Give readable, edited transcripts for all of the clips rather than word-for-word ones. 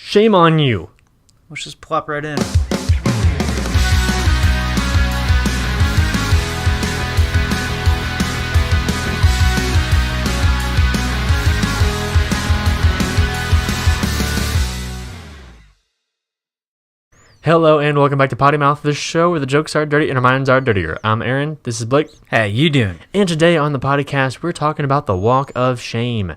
Shame on you. Let's just plop right in. Hello and welcome back to Potty Mouth, the show where the jokes are dirty and our minds are dirtier. I'm Aaron. This is Blake. How you doing? And today on the podcast, we're talking about the walk of shame.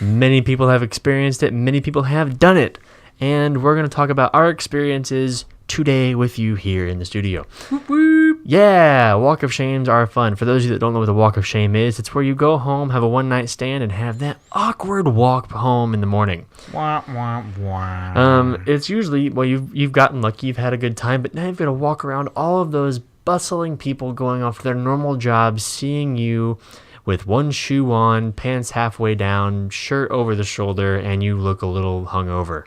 Many people have experienced it. Many people have done it. And we're going to talk about our experiences today with you here in the studio. Whoop, whoop. Yeah, walk of shames are fun. For those of you that don't know what the walk of shame is, it's where you go home, have a one-night stand, and have that awkward walk home in the morning. Wah, wah, wah. It's usually, well, you've gotten lucky, you've had a good time, but now you've got to walk around all of those bustling people going off to their normal jobs, seeing you with one shoe on, pants halfway down, shirt over the shoulder, and you look a little hungover.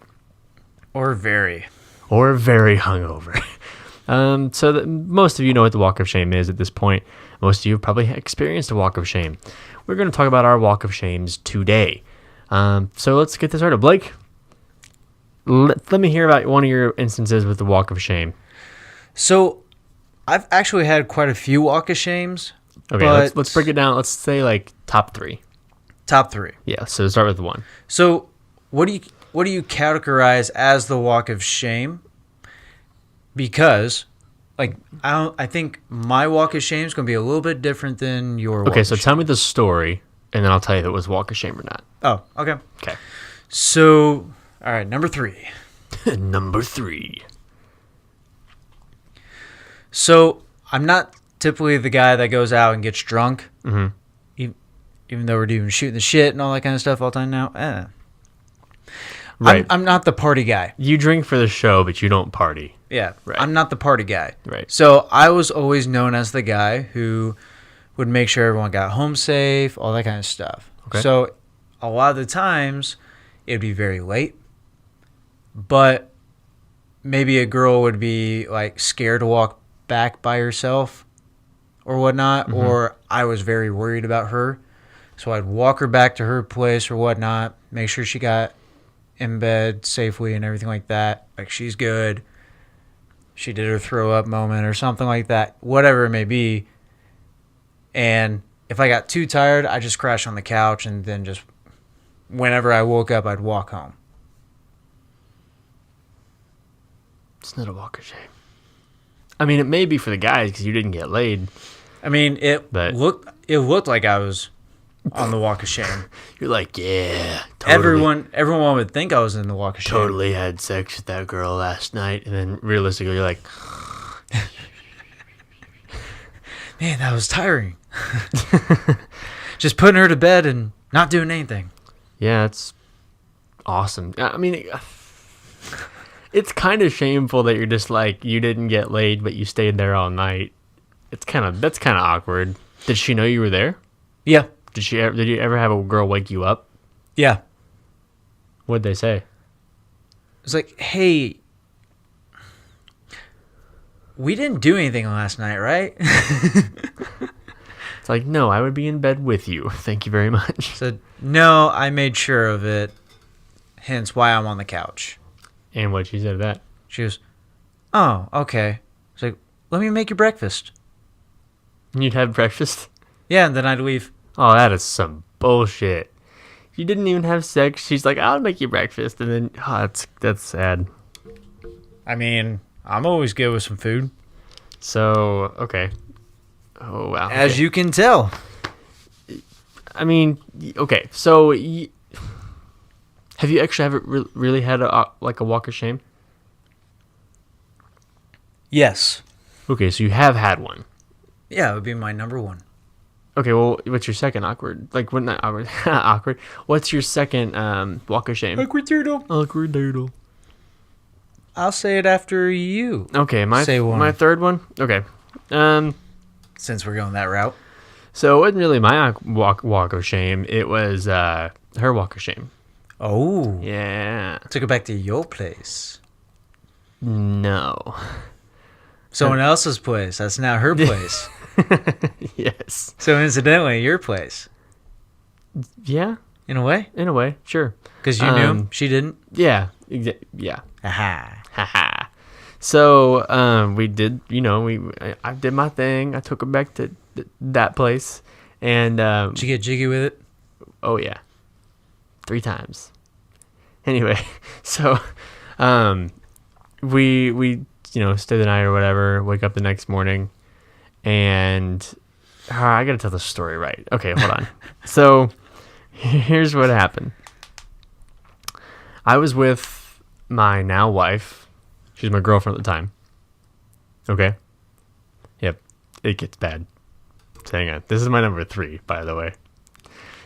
Or very hungover. So that most of you know what the walk of shame is at this point. Most of you have probably experienced a walk of shame. We're going to talk about our walk of shames today. So let's get this started. Blake, let me hear about one of your instances with the walk of shame. So, I've actually had quite a few walk of shames. Okay, let's break it down. Let's say like top three. Top three. Yeah, so start with one. So, what do you categorize as the walk of shame? Because, like, I think my walk of shame is going to be a little bit different than your walk of shame. Okay, so tell me the story, and then I'll tell you if it was walk of shame or not. Oh, okay. Okay. So, all right, number three. Number three. So, I'm not typically the guy that goes out and gets drunk. Mm-hmm. Even though we're doing shooting the shit and all that kind of stuff all the time now. Right. I'm not the party guy. You drink for the show, but you don't party. Yeah, right. I'm not the party guy. Right. So I was always known as the guy who would make sure everyone got home safe, all that kind of stuff. Okay. So a lot of the times it'd be very late, but maybe a girl would be like scared to walk back by herself or whatnot, Mm-hmm. or I was very worried about her. So I'd walk her back to her place or whatnot, make sure she got in bed safely and everything like that. Like, she's good. She did her throw up moment or something like that, whatever it may be. And if I got too tired, I just crash on the couch, and then just whenever I woke up, I'd walk home. It's not a walk of shame. I mean, it may be for the guys because you didn't get laid. I mean, it looked like I was on the walk of shame. You're like, yeah, totally. Everyone would think I was in the walk of shame. Totally had sex with that girl last night, and then realistically, you're like, man, that was tiring. Just putting her to bed and not doing anything. yeah, it's awesome. I mean, it's kind of shameful that you're just like, you didn't get laid, but you stayed there all night. That's kind of awkward. Did she know you were there? Yeah. Did you ever have a girl wake you up? Yeah. What'd they say? It's like, hey, we didn't do anything last night, right? It's like, no, I would be in bed with you. Thank you very much. Said, no, I made sure of it. Hence why I'm on the couch. And what she said to that? She goes, oh, okay. It's like, let me make you breakfast. You'd have breakfast? Yeah, and then I'd leave. Oh, that is some bullshit. You didn't even have sex. She's like, I'll make you breakfast. And then, that's sad. I mean, I'm always good with some food. So, okay. Oh, wow. As okay. you can tell. I mean, okay. So, have you actually ever really had a walk of shame? Yes. Okay, so you have had one. Yeah, it would be my number one. Okay, well, what's your second awkward? Like, what, not awkward, awkward. What's your second walk of shame? Awkward turtle. Awkward turtle. I'll say it after you. Okay, Say one. my third one? Okay. Since we're going that route. So it wasn't really my walk of shame. It was her walk of shame. Oh. Yeah. Took it back to your place. No. Someone else's place. That's now her place. Yes. So incidentally, your place. Yeah. In a way? In a way, sure. Because you knew she didn't? Yeah. Yeah. Aha. Haha. So we did, I did my thing. I took her back to that place, and Did you get jiggy with it? oh yeah, 3 times. Anyway, so we stay the night or whatever. Wake up the next morning, and I gotta tell the story right. Okay, hold on. So here's what happened. I was with my now wife. She's my girlfriend at the time. Okay. Yep. It gets bad. So hang on. This is my number 3, by the way.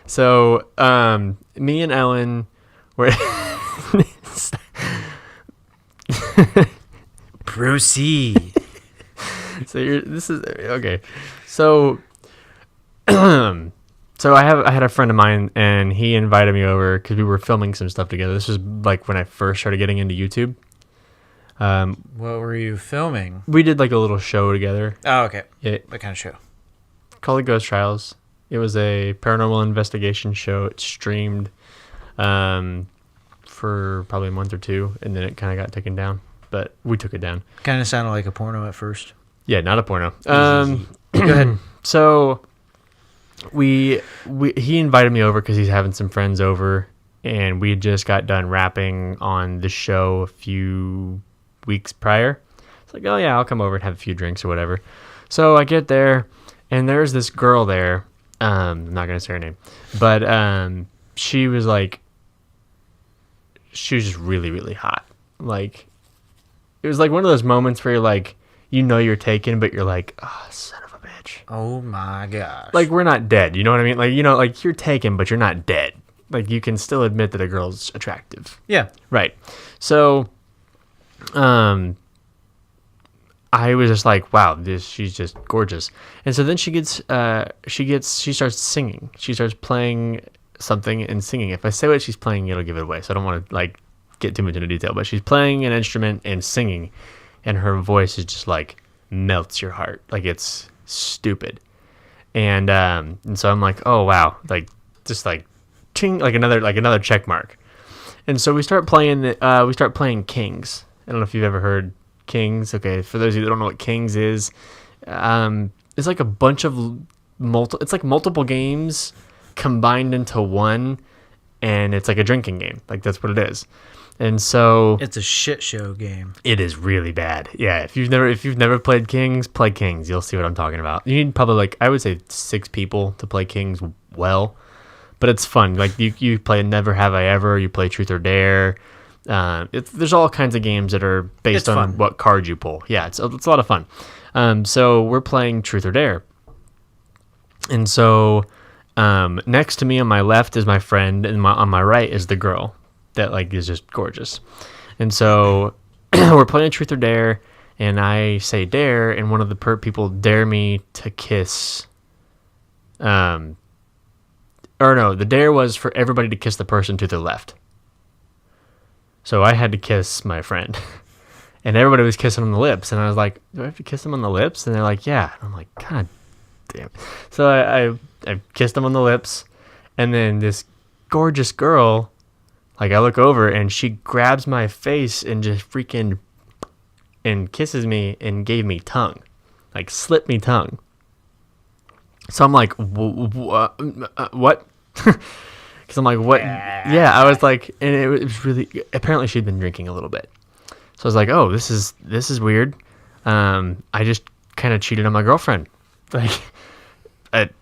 So, me and Ellen were... Proceed. This is... Okay. So... So I had a friend of mine, and he invited me over because we were filming some stuff together. This was like when I first started getting into YouTube. What were you filming? We did like a little show together. Oh, okay. It What kind of show? called it Ghost Trials. It was a paranormal investigation show. It streamed for probably a month or 2, and then it kind of got taken down. But we took it down. Kind of sounded like a porno at first. Yeah, not a porno. Go ahead. So he invited me over because he's having some friends over, and we had just got done wrapping on the show a few weeks prior. It's like, oh yeah, I'll come over and have a few drinks or whatever. So I get there, and there's this girl there. I'm not gonna say her name, but she was just really, really hot. Like, it was like one of those moments where you're like, you're taken, but you're like, oh, son of a bitch. Oh my gosh. Like, we're not dead. You know what I mean? Like, like you're taken, but you're not dead. Like, you can still admit that a girl's attractive. Yeah. Right. So, I was just like, wow, she's just gorgeous. And so then she starts singing. She starts playing something and singing. If I say what she's playing, it'll give it away. So I don't want to like get too much into detail, but she's playing an instrument and singing, and her voice is just like melts your heart. Like, it's stupid. And so I'm like, oh wow, like just like ching, like another check mark. And so we start playing Kings. I don't know if you've ever heard Kings. Okay, for those of you that don't know what Kings is, it's like a bunch of multiple games combined into one, and it's like a drinking game. Like, that's what it is. And so it's a shit show game. It is really bad. Yeah, if you've never played Kings, play Kings. You'll see what I'm talking about. You need probably I would say 6 people to play Kings well, but it's fun. Like, you play Never Have I Ever, you play Truth or Dare. There's all kinds of games that are based on what card you pull. Yeah, it's a lot of fun. So we're playing Truth or Dare, and so next to me on my left is my friend, and on my right is the girl that is just gorgeous. And so we're playing Truth or Dare, and I say dare, and one of the people dare me to kiss. Or no, the dare was for everybody to kiss the person to their left. So I had to kiss my friend, and everybody was kissing on the lips, and I was like, do I have to kiss them on the lips? And they're like, yeah. And I'm like, God damn. So I kissed them on the lips, and then this gorgeous girl, I look over, and she grabs my face and just freaking and kisses me and gave me tongue, slipped me tongue. So I'm like, what? Because I'm like, what? Yeah, I was like, and it was really, apparently she'd been drinking a little bit. So I was like, oh, this is weird. I just kind of cheated on my girlfriend.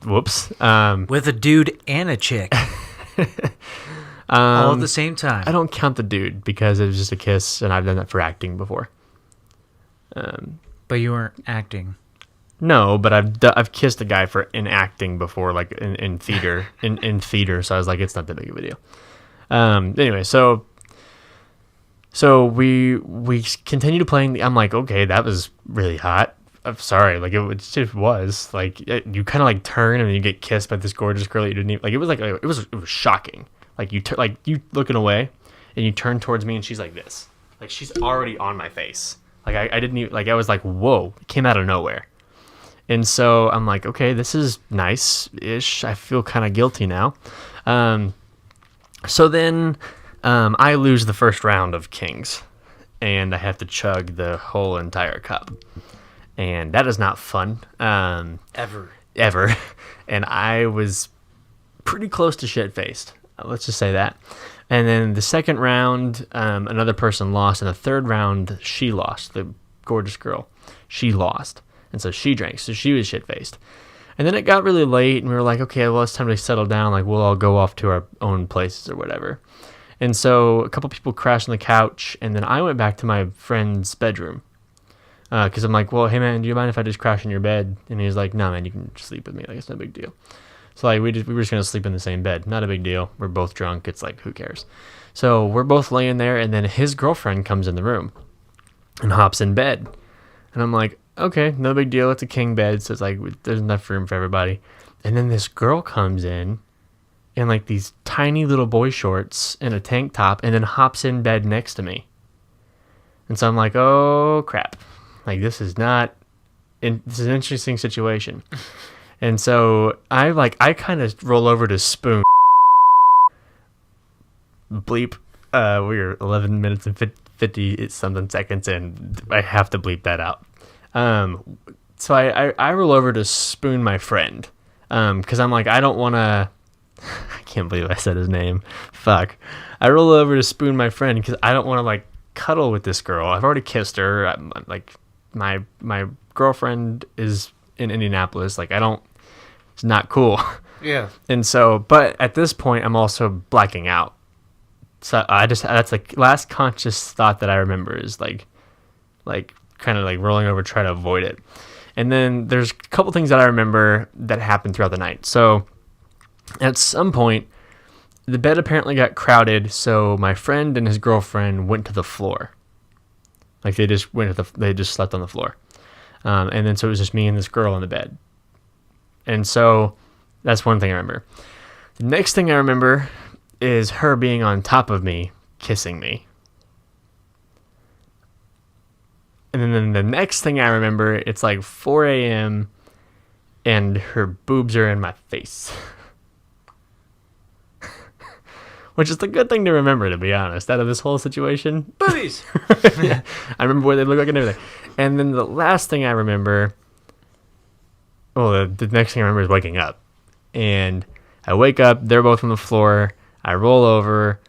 Whoops. With a dude and a chick. All at the same time. I don't count the dude because it was just a kiss, and I've done that for acting before. But you weren't acting. No, but I've kissed a guy in acting before, in theater, in theater. So I was like, it's not that big of a deal. Anyway, so we continued playing. I'm like, okay, that was really hot. I'm sorry, it just was you kind of turn and then you get kissed by this gorgeous girl that you didn't even it was shocking. You looking away, and you turn towards me, and she's like this, she's already on my face. I didn't even I was like, whoa, it came out of nowhere. And so I'm like, okay, this is nice-ish. I feel kind of guilty now. So then I lose the first round of Kings, and I have to chug the whole entire cup, and that is not fun. Ever. And I was pretty close to shit-faced. Let's just say that. And then the second round, another person lost, and the third round, she lost. The gorgeous girl, she lost, and so she drank. So she was shit-faced. And then it got really late, and we were like, okay, well, it's time to settle down. Like, we'll all go off to our own places or whatever. And so a couple people crashed on the couch, and then I went back to my friend's bedroom. Because I'm like, well, hey, man, do you mind if I just crash in your bed? And he's like, no, man, you can sleep with me. Like, it's no big deal. So, like, we were just going to sleep in the same bed. Not a big deal. We're both drunk. It's like, who cares? So we're both laying there, and then his girlfriend comes in the room and hops in bed. And I'm like, okay, no big deal. It's a king bed, so it's like, there's enough room for everybody. And then this girl comes in like, these tiny little boy shorts and a tank top, and then hops in bed next to me. And so I'm like, oh, crap. Like, this is an interesting situation. And so I kind of roll over to spoon. Bleep. We're 11 minutes and 50 something seconds, and I have to bleep that out. So I roll over to spoon my friend. Because I'm like, I don't want to. I can't believe I said his name. Fuck. I roll over to spoon my friend because I don't want to, like, cuddle with this girl. I've already kissed her. I'm like, my girlfriend is in Indianapolis. Like, it's not cool. Yeah. And so, but at this point, I'm also blacking out. So that's like last conscious thought that I remember is like kind of like rolling over, try to avoid it. And then there's a couple things that I remember that happened throughout the night. So at some point, the bed apparently got crowded. So my friend and his girlfriend went to the floor. Like they just slept on the floor. And then so it was just me and this girl in the bed. And so that's one thing I remember. The next thing I remember is her being on top of me, kissing me. And then the next thing I remember, it's like 4 a.m. and her boobs are in my face. Which is the good thing to remember, to be honest, out of this whole situation. Boobies! Yeah, I remember what they look like and everything. And then the last thing I remember, the next thing I remember is waking up. And I wake up, they're both on the floor, I roll over,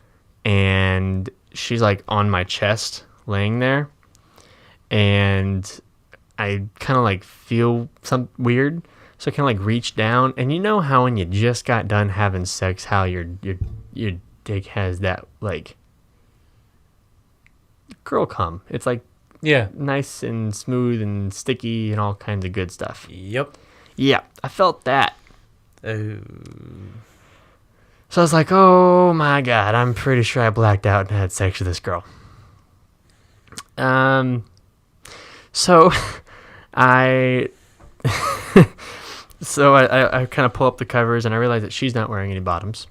and she's like on my chest, laying there. And I kind of like feel something weird. So I kind of like reach down. And you know how when you just got done having sex, how your dick has that like girl cum. It's like nice and smooth and sticky and all kinds of good stuff. Yep. Yeah, I felt that. So I was like, oh my God, I'm pretty sure I blacked out and had sex with this girl. So I kind of pull up the covers and I realize that she's not wearing any bottoms.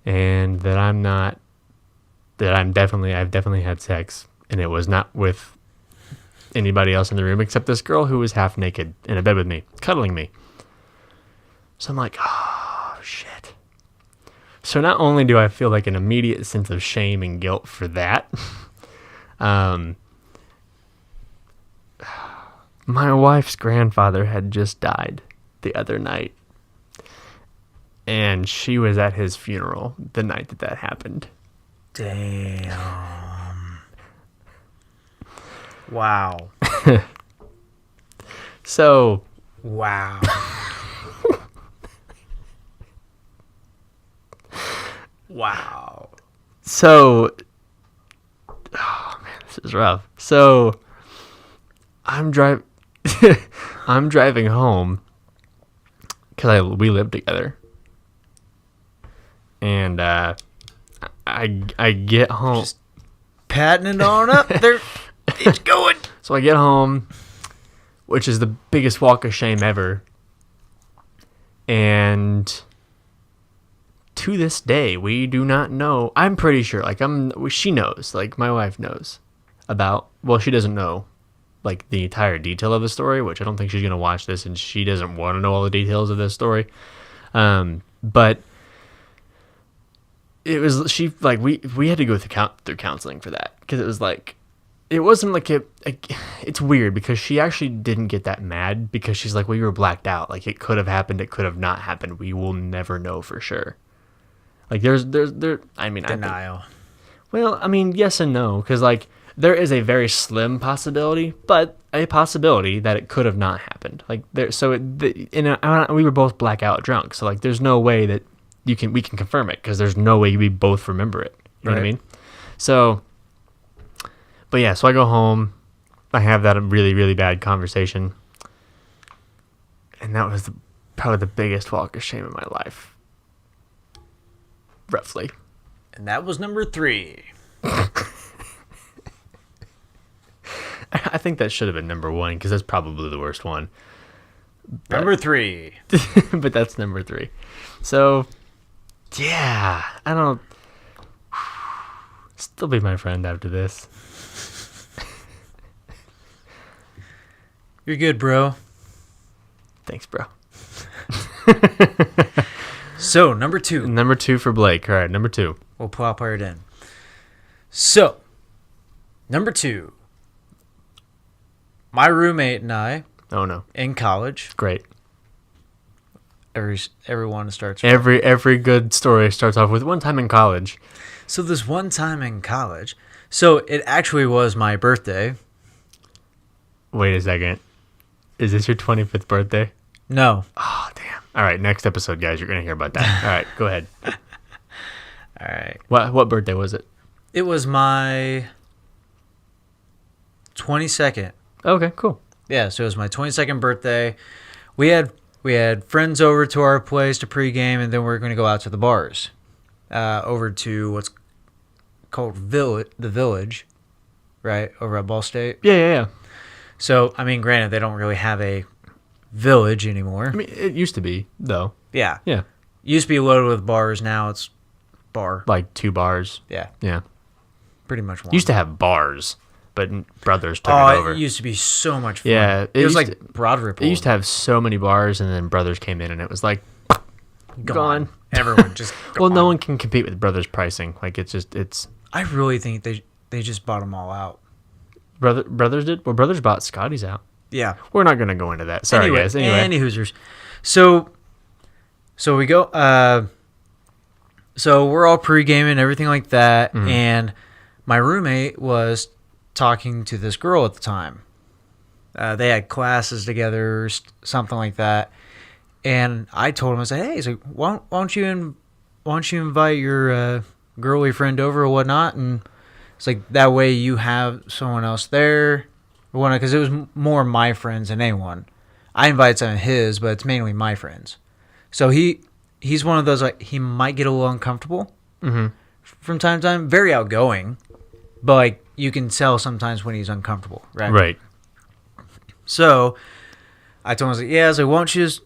And that I've definitely had sex, and it was not with anybody else in the room except this girl who was half naked in a bed with me, cuddling me. So I'm like, oh, shit. So not only do I feel like an immediate sense of shame and guilt for that, my wife's grandfather had just died the other night. And she was at his funeral the night that happened. Damn. Wow. So. Wow. Wow. So. Oh, man, this is rough. So. I'm driving home because we live together. And I get home. Just patting it on up there. It's going. So I get home, which is the biggest walk of shame ever. And to this day, we do not know. I'm pretty sure. She knows. Like, my wife knows about. Well, she doesn't know, like, the entire detail of the story, which I don't think she's gonna watch this, and she doesn't want to know all the details of this story. But it was she like we had to go through counseling for that because it was like it wasn't like it's weird because she actually didn't get that mad because she's like, well, you were blacked out, like it could have happened, it could have not happened, we will never know for sure. Like there's I mean, Denial. Well, I mean, yes and no, because like there is a very slim possibility, but a possibility that it could have not happened. Like there, so we were both blackout drunk, so like there's no way that we can confirm it because there's no way we both remember it. You know what I mean? So, but yeah, so I go home, I have that really really bad conversation, and that was probably the biggest walk of shame in my life, roughly. And that was number 3. I think that should have been number 1 because that's probably the worst one. Number 3. But that's number 3. So, yeah, I don't. Still be my friend after this. You're good, bro. Thanks, bro. So, number 2. Number 2 for Blake. All right, number 2. We'll pop right in. So, number 2. My roommate and I, Oh no, in college. great. Everyone starts. Every good story starts off with one time in college. So this one time in college. So it actually was my birthday. Wait a second. Is this your 25th birthday? No. Oh, damn. All right, next episode, guys. You're going to hear about that. All right, go ahead. All right. What birthday was it? It was my 22nd. Okay, cool. Yeah, so it was my 22nd birthday. We had friends over to our place to pregame, and then we were going to go out to the bars, over to what's called the Village, right, over at Ball State. Yeah. So, I mean, granted, they don't really have a village anymore. I mean, it used to be, though. Yeah. Yeah. Used to be loaded with bars. Now it's bar. Like 2 bars. Yeah. Yeah. Pretty much one. Used to have bars, but Brothers took it over. It used to be so much fun. Yeah. It was used like to- Broad Ripple. It used to have so many bars, and then Brothers came in, and it was like, gone. Everyone just Well, gone. no one can compete with Brothers pricing. Like, it's... I really think they just bought them all out. Brothers did? Well, Brothers bought Scotty's out. Yeah. We're not going to go into that. Sorry, guys. Anyway. Any Hoosers. So we go. So we're all pre-gaming and everything like that, and my roommate was talking to this girl at the time. They had classes together, something like that, and I told him, I said, "Hey, he's like, why don't you invite your girly friend over or whatnot?" And it's like that way you have someone else there, or whatnot, because it was more my friends than anyone. I invited some of his, but it's mainly my friends. So he's one of those, like, he might get a little uncomfortable from time to time. Very outgoing, but like you can tell sometimes when he's uncomfortable, right? Right. So I told him, I was like, yeah, I was like, why don't you just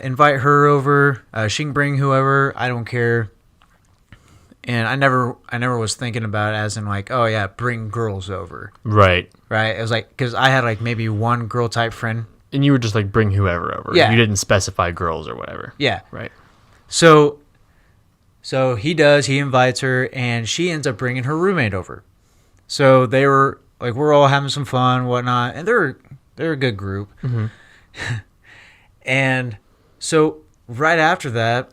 invite her over? She can bring whoever. I don't care. And I never was thinking about it as in like, oh yeah, bring girls over. Right. Right? It was like, because I had like maybe one girl type friend. And you were just like, bring whoever over. Yeah. You didn't specify girls or whatever. Yeah. Right. So he invites her, and she ends up bringing her roommate over. So they were like, we're all having some fun, whatnot, and they're a good group. And so right after that,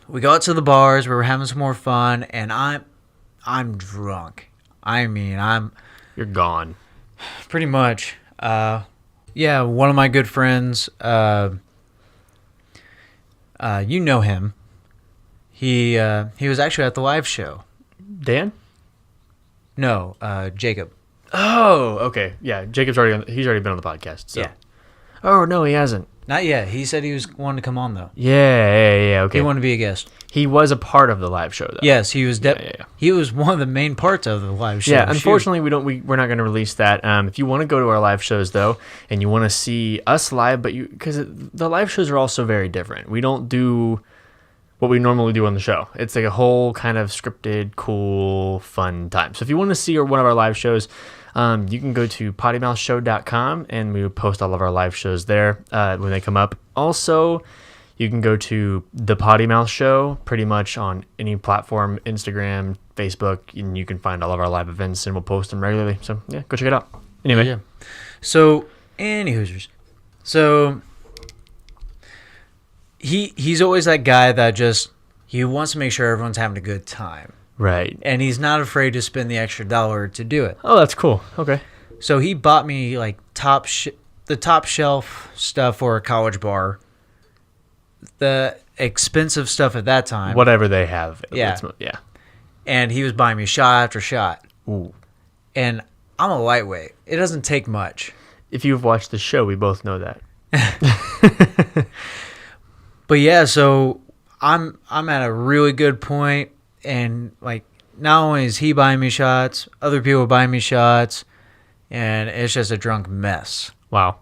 we go out to the bars. We were having some more fun, and I'm drunk. I mean, You're gone. pretty much. Yeah, one of my good friends. You know him. He was actually at the live show. Dan? No, Jacob. Oh, okay. Yeah, Jacob's he's already been on the podcast. So. Yeah. Oh, no, he hasn't. Not yet. He said he was wanting to come on though. Yeah, okay. He wanted to be a guest. He was a part of the live show, though. Yes, he was. Yeah. He was one of the main parts of the live show. Yeah, unfortunately, we're not going to release that. If you want to go to our live shows, though, and you want to see us live, because the live shows are also very different. We don't do what we normally do on the show. It's like a whole kind of scripted, cool, fun time. So if you want to see one of our live shows, you can go to pottymouthshow.com, and we post all of our live shows there when they come up. Also, You can go to the Potty Mouth Show pretty much on any platform, Instagram, Facebook, and you can find all of our live events, and we'll post them regularly. So yeah, go check it out. Anyway, Yeah. So, any Hoosiers. So, he's always that guy that he wants to make sure everyone's having a good time. right. And he's not afraid to spend the extra dollar to do it. Oh, that's cool. Okay. So he bought me like the top shelf stuff for a college bar. The expensive stuff at that time. Whatever they have. Yeah. Yeah. And he was buying me shot after shot. Ooh. And I'm a lightweight. It doesn't take much. If you've watched the show, we both know that. But yeah, so I'm at a really good point, and like not only is he buying me shots, other people buying me shots, and it's just a drunk mess. Wow.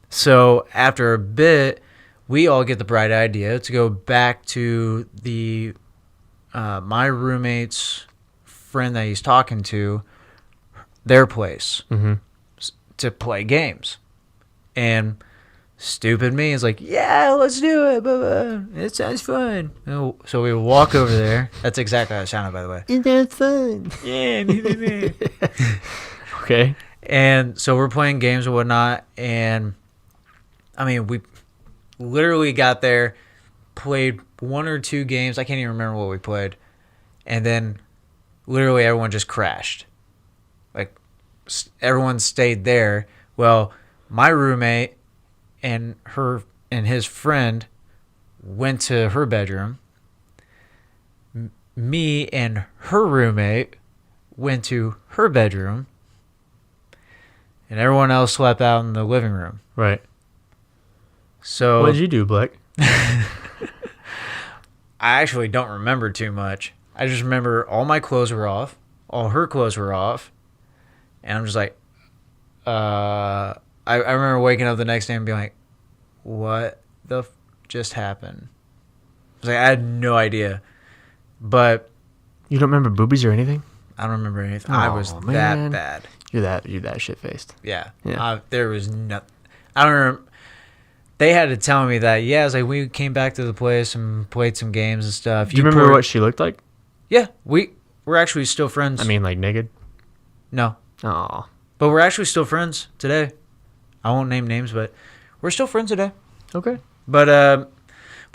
So after a bit, we all get the bright idea to go back to the my roommate's friend that he's talking to, their place, to play games. And stupid me is like, yeah, let's do it. Blah, blah. It sounds fun. So we walk over there. That's exactly how it sounded, by the way. It sounds fun. Yeah. Okay. And so we're playing games and whatnot. And I mean, we literally got there, played one or two games. I can't even remember what we played. And then literally everyone just crashed. Like, everyone stayed there. Well, my roommate and his friend went to her bedroom. Me and her roommate went to her bedroom. And everyone else slept out in the living room. Right. So What did you do, Blake? I actually don't remember too much. I just remember all my clothes were off. All her clothes were off. And I'm just like, I remember waking up the next day and being like, what the just happened? I was like, I had no idea. But You don't remember boobies or anything? I don't remember anything. I was man. that bad. You're that shit faced. Yeah. Yeah. There was nothing. I don't remember. They had to tell me that. Yeah, it's like we came back to the place and played some games and stuff. Do you remember what she looked like? Yeah, we're actually still friends. I mean, like naked? No. Oh. But we're actually still friends today. I won't name names, but we're still friends today. Okay. But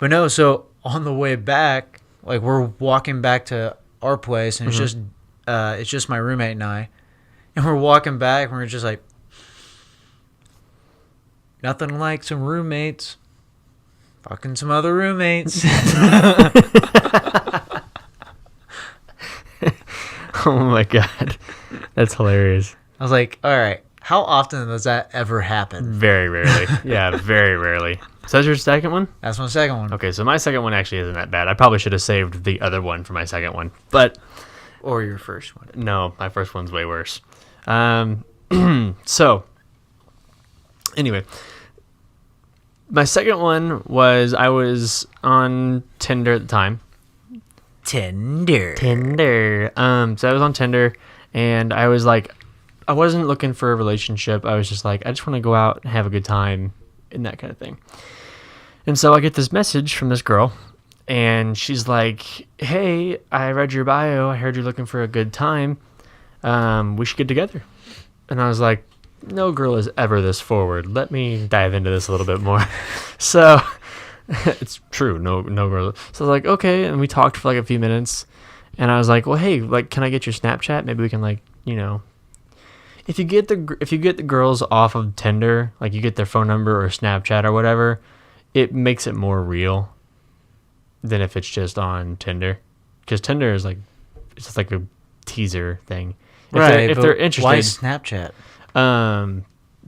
no, so on the way back, like we're walking back to our place and it's just my roommate and I. And we're walking back and we're just like, nothing like some roommates fucking some other roommates. Oh my god. That's hilarious. I was like, all right, how often does that ever happen? Very rarely. Yeah, very rarely. So that's your second one? That's my second one. Okay, so my second one actually isn't that bad. I probably should have saved the other one for my second one. But Or your first one. no, my first one's way worse. So anyway, my second one was I was on Tinder at the time. Tinder. So I was on Tinder and I was like, I wasn't looking for a relationship. I was just like, I just want to go out and have a good time and that kind of thing. And so I get this message from this girl and she's like, hey, I read your bio. I heard you're looking for a good time. We should get together. And I was like, no girl is ever this forward. Let me dive into this a little bit more. So it's true. No girl. So I was like, okay. And we talked for like a few minutes and I was like, well, hey, like, can I get your Snapchat? Maybe we can like, you know, if you get the girls off of Tinder, like you get their phone number or Snapchat or whatever, it makes it more real than if it's just on Tinder. Because Tinder is like, it's just like a teaser thing. If they're interested. Why Snapchat?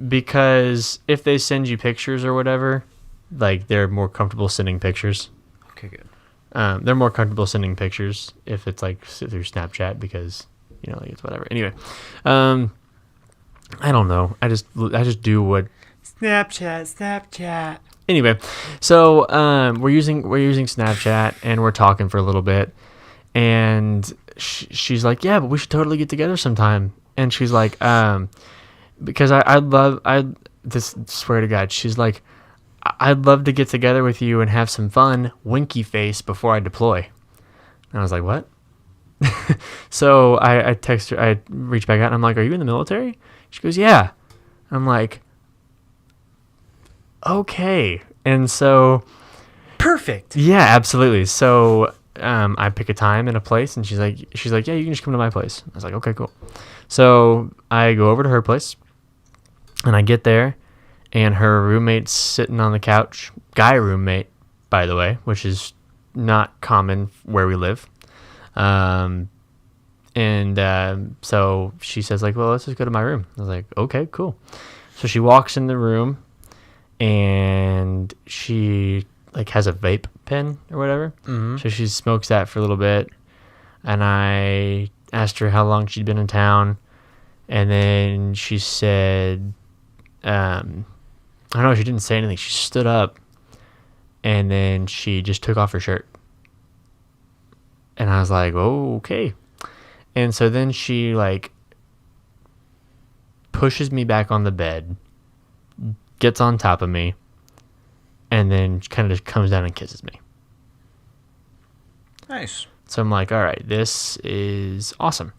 Because if they send you pictures or whatever, like they're more comfortable sending pictures. Okay, good. They're more comfortable sending pictures if it's like through Snapchat because, you know, like it's whatever. Anyway, I don't know. I just do what Snapchat. Anyway, so we're using Snapchat and we're talking for a little bit, and she's like, yeah, but we should totally get together sometime. And she's like, because I swear to God, she's like, I'd love to get together with you and have some fun, winky face, before I deploy. And I was like, what? So I text her, I reach back out and I'm like, are you in the military? She goes, yeah. I'm like, okay. And so, Perfect. yeah, absolutely. So I pick a time and a place, and she's like, yeah, you can just come to my place. I was like, okay, cool. So I go over to her place, and I get there, and her roommate's sitting on the couch. Guy roommate, by the way, which is not common where we live. So she says, like, well, let's just go to my room. I was like, okay, cool. So she walks in the room, and she like has a vape pen or whatever. Mm-hmm. So she smokes that for a little bit. And I asked her how long she'd been in town. And then she said, I don't know, she didn't say anything. She stood up, and then she just took off her shirt. And I was like, oh, okay. And so then she like pushes me back on the bed, gets on top of me, and then kind of just comes down and kisses me. Nice. So I'm like, all right, this is awesome.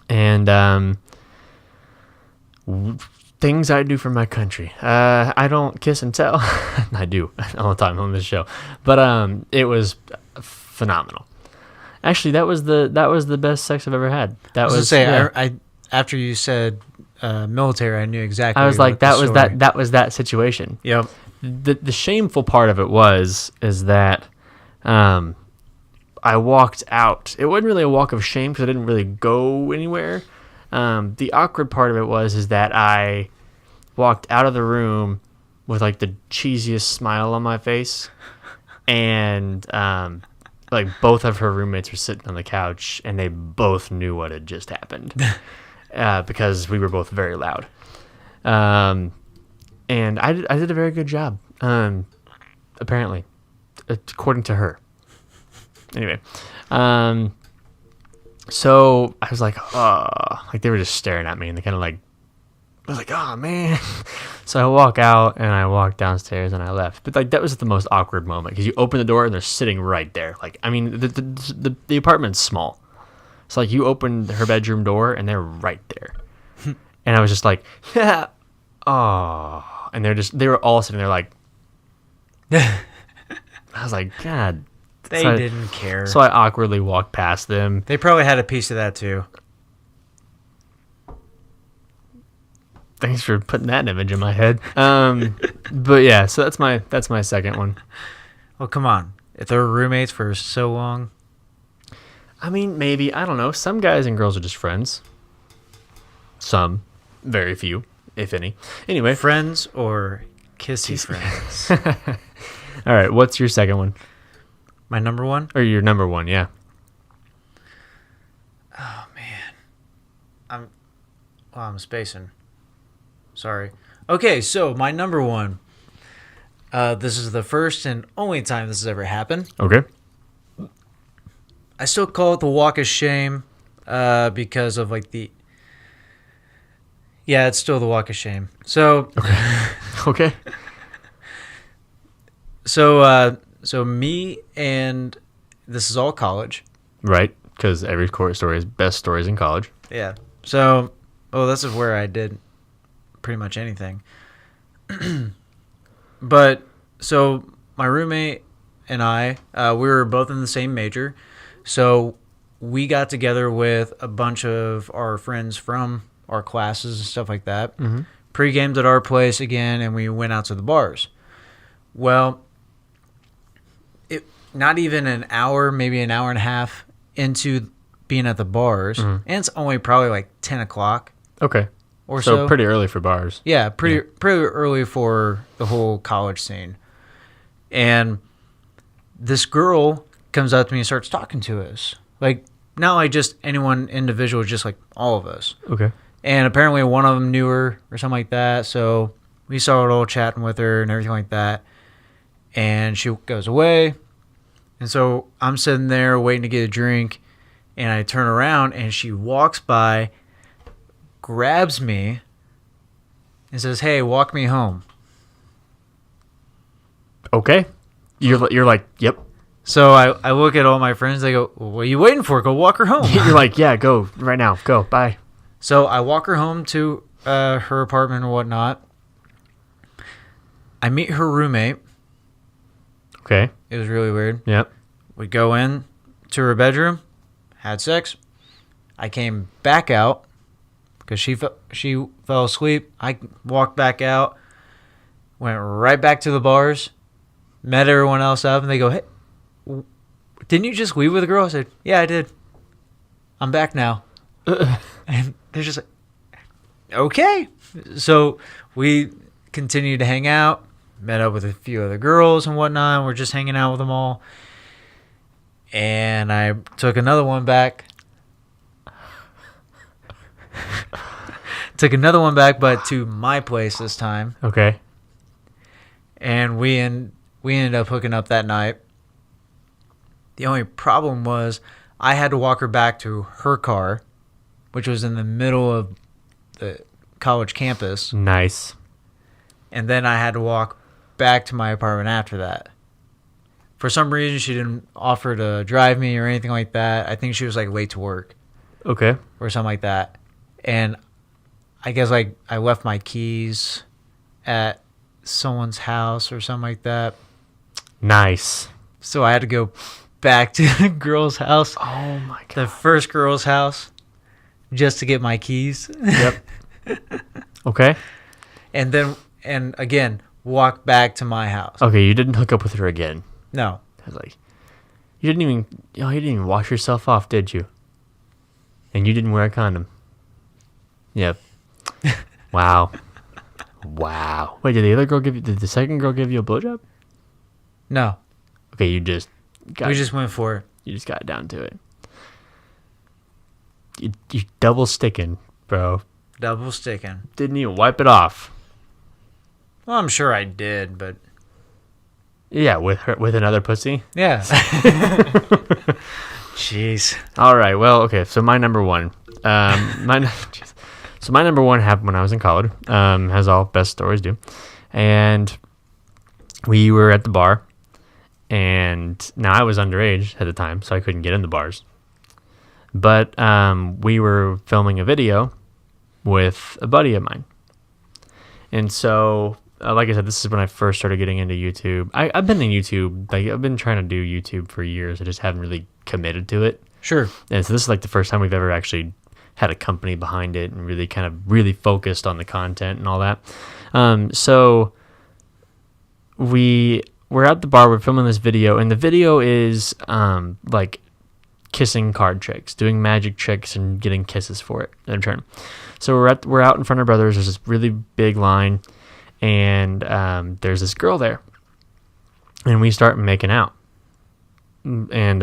And things I do for my country. I don't kiss and tell. I do all the time on this show. But it was phenomenal. Actually, that was the best sex I've ever had. That was say, yeah. I after you said military, I knew exactly. I was like, that was that was that situation. Yep. The shameful part of it is that I walked out. It wasn't really a walk of shame because I didn't really go anywhere. The awkward part of it is that I walked out of the room with like the cheesiest smile on my face, and like both of her roommates were sitting on the couch, and they both knew what had just happened because we were both very loud. And I did a very good job, apparently, according to her. Anyway, so I was like, oh, like they were just staring at me, and they kind of like, I was like, oh man. So I walk out and I walk downstairs and I left. But like that was the most awkward moment because you open the door and they're sitting right there. Like, I mean, the apartment's small, so like you open her bedroom door and they're right there. And I was just like, yeah, oh, and they were all sitting there like, I was like, God. They didn't care. So I awkwardly walked past them. They probably had a piece of that too. Thanks for putting that image in my head. But yeah, so that's my second one. Well, come on. If they were roommates for so long. I mean, maybe, I don't know. Some guys and girls are just friends. Some. Very few, if any. Anyway. Friends or kissy friends? All right, what's your second one? My number one? Or your number one, yeah. Oh, man. I'm spacing. Sorry. Okay, so my number one. This is the first and only time this has ever happened. Okay. I still call it the walk of shame because of like the... Yeah, it's still the walk of shame. So... Okay. So me and... This is all college. Right, because every court story is best stories in college. Yeah. So... Oh, this is where I did pretty much anything. But, so, my roommate and I, we were both in the same major. So, we got together with a bunch of our friends from our classes and stuff like that. Mm-hmm. Pre-gamed at our place again, and we went out to the bars. Well, not even an hour, maybe an hour and a half into being at the bars, and it's only probably like 10 o'clock. Okay. Or so pretty early for bars. Yeah, pretty early for the whole college scene. And this girl comes up to me and starts talking to us. Like, not like just anyone individual, just like all of us. Okay. And apparently one of them knew her or something like that. So we started all chatting with her and everything like that. And she goes away. And so I'm sitting there waiting to get a drink. And I turn around and she walks by, grabs me, and says, "Hey, walk me home." Okay. You're like, yep. So I look at all my friends. They go, well, "What are you waiting for? Go walk her home." You're like, yeah, go right now. Go. Bye. So I walk her home to her apartment or whatnot. I meet her roommate. Okay. It was really weird. Yep. We go in to her bedroom, had sex. I came back out because she fell asleep. I walked back out, went right back to the bars, met everyone else up, and they go, "Hey, didn't you just leave with a girl?" I said, "Yeah, I did. I'm back now." And they're just like, "Okay." So we continued to hang out, met up with a few other girls and whatnot. And we're just hanging out with them all. And I took another one back. But to my place this time. Okay. And we ended up hooking up that night. The only problem was I had to walk her back to her car, which was in the middle of the college campus. Nice. And then I had to walk back to my apartment after that. For some reason, she didn't offer to drive me or anything like that. I think she was like late to work. Okay. Or something like that. And I guess like I left my keys at someone's house or something like that. Nice. So I had to go back to the girl's house. Oh my god. The first girl's house, just to get my keys. Yep. Okay. And again, walk back to my house. Okay, you didn't hook up with her again. No. I was like, you didn't even wash yourself off, did you? And you didn't wear a condom. Yep. Wow. Wow. Wait, did the second girl give you a blowjob? No. Okay, we just went for it. You just got down to it. You double sticking, bro. Double sticking. Didn't even wipe it off. Well, I'm sure I did, but yeah, with another pussy. Yeah. Jeez. All right. Well, okay. So my number one, So my number one happened when I was in college, as all best stories do, and we were at the bar, and now I was underage at the time, so I couldn't get in the bars, but we were filming a video with a buddy of mine, and so. Like I said, this is when I first started getting into YouTube. I've been in YouTube, like I've been trying to do YouTube for years. I just haven't really committed to it. Sure. And so this is like the first time we've ever actually had a company behind it and really focused on the content and all that. So we're at the bar, we're filming this video, and the video is like kissing card tricks, doing magic tricks and getting kisses for it in return. So we're out in front of Brothers. There's this really big line. And there's this girl there, and we start making out, and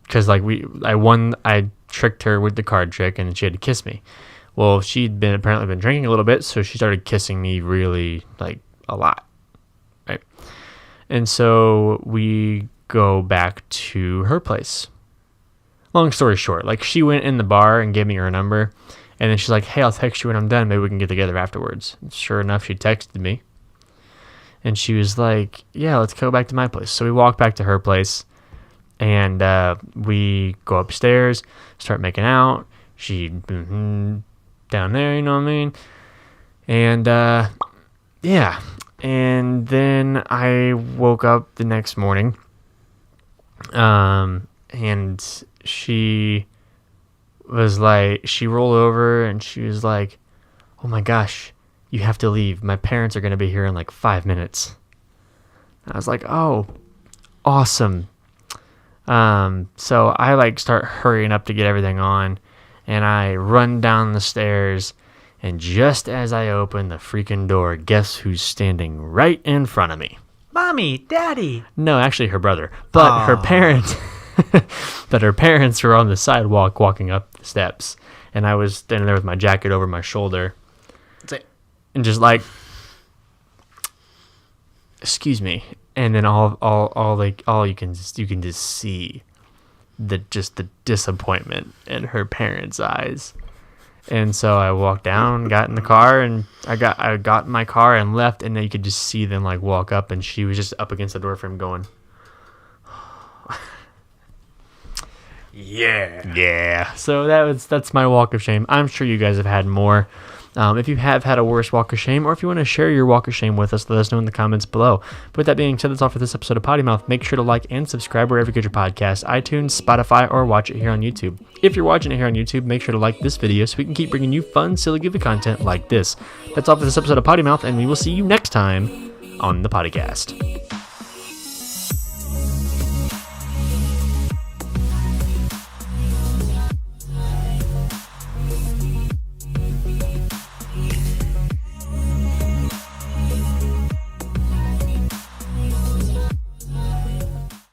because I tricked her with the card trick, and she had to kiss me. Well, she'd apparently been drinking a little bit, so she started kissing me really like a lot, right? And so we go back to her place. Long story short, like she went in the bar and gave me her number. And then she's like, "Hey, I'll text you when I'm done. Maybe we can get together afterwards." And sure enough, she texted me. And she was like, "Yeah, let's go back to my place." So we walk back to her place. And we go upstairs, start making out. She down there, you know what I mean? And yeah. And then I woke up the next morning. And she was like, she rolled over and she was like, "Oh my gosh, you have to leave. My parents are going to be here in like 5 minutes." I was like, "Oh, awesome." So I like start hurrying up to get everything on, and I run down the stairs, and just as I open the freaking door, guess who's standing right in front of me? Mommy, Daddy. No, actually her brother, but her parents. But her parents were on the sidewalk walking up the steps, and I was standing there with my jacket over my shoulder, and just like, "Excuse me." And then all you can just see the disappointment in her parents' eyes, And so I walked down, got in the car, and I got in my car and left, and then you could just see them like walk up, and she was just up against the door frame going, yeah. So that's my walk of shame. I'm sure you guys have had more. If you have had a worse walk of shame, or if you want to share your walk of shame with us, let us know in the comments below. But with that being said, that's all for this episode of Potty Mouth. Make sure to like and subscribe wherever you get your podcast, iTunes, Spotify, or watch it here on YouTube. If you're watching it here on YouTube, make sure to like this video so we can keep bringing you fun, silly, goofy content like this. That's all for this episode of Potty Mouth, and we will see you next time on the podcast.